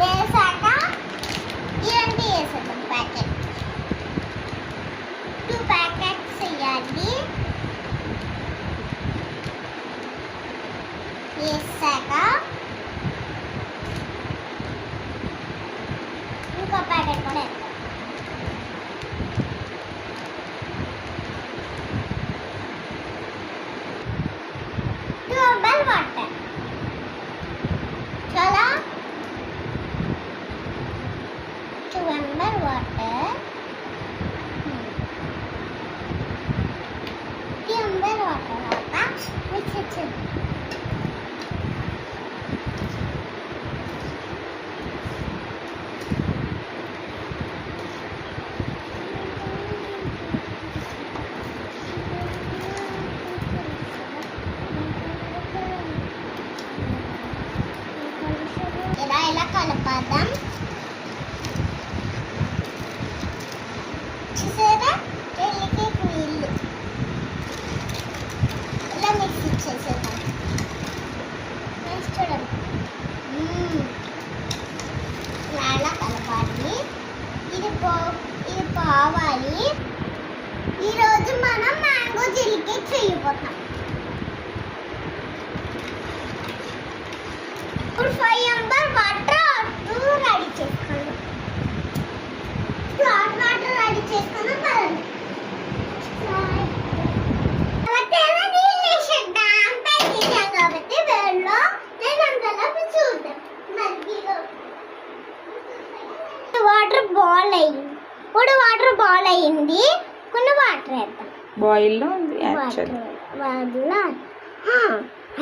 వేసాక ఇవన్నీ వేసేద్దాం ప్యాకెట్ 2 ప్యాకెట్స్ వేయాలి. వేసాక ఇంకో ప్యాకెట్ కూడా వేద్దాం. వాటర్ చాలా 2 ml water 3 ml water mix చేద్దాం. ఇలా కలపదాం. చూసారా ఎల్లికి నీళ్ళు ఇలా మిక్స్ చేసేద్దాం. చూడండి ఇలా కలపాలి. ఇది పోవాలి. ఈరోజు మనం మ్యాంగో జెల్లీ చేయబోతాం. ఇప్పుడు 5 ml వాటర్ రెడీ చేసుకోండి. వాటర్ రెడీ చేసుకున్నాం కదండి. కాబట్టి వేడిలో నేను అందులో చూద్దాం. వాటర్ బాయిల్ అయ్యింది. ఇప్పుడు వాటర్ బాయిల్ అయ్యింది. కొన్ని వాటర్ వేద్దాం. బాయిల్లో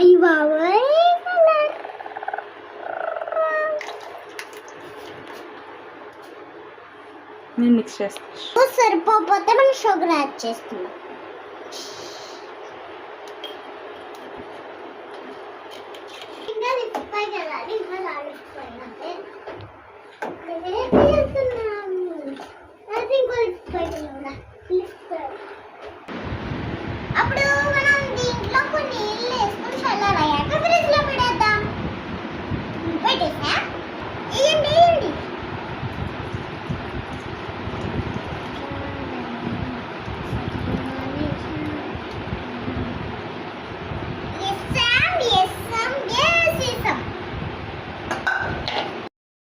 అయ్యి బాబాయ్ నేను మిక్స్ చేస్తాను. సరిపోతే మనం షుగర్ యాడ్ చేస్తున్నాం.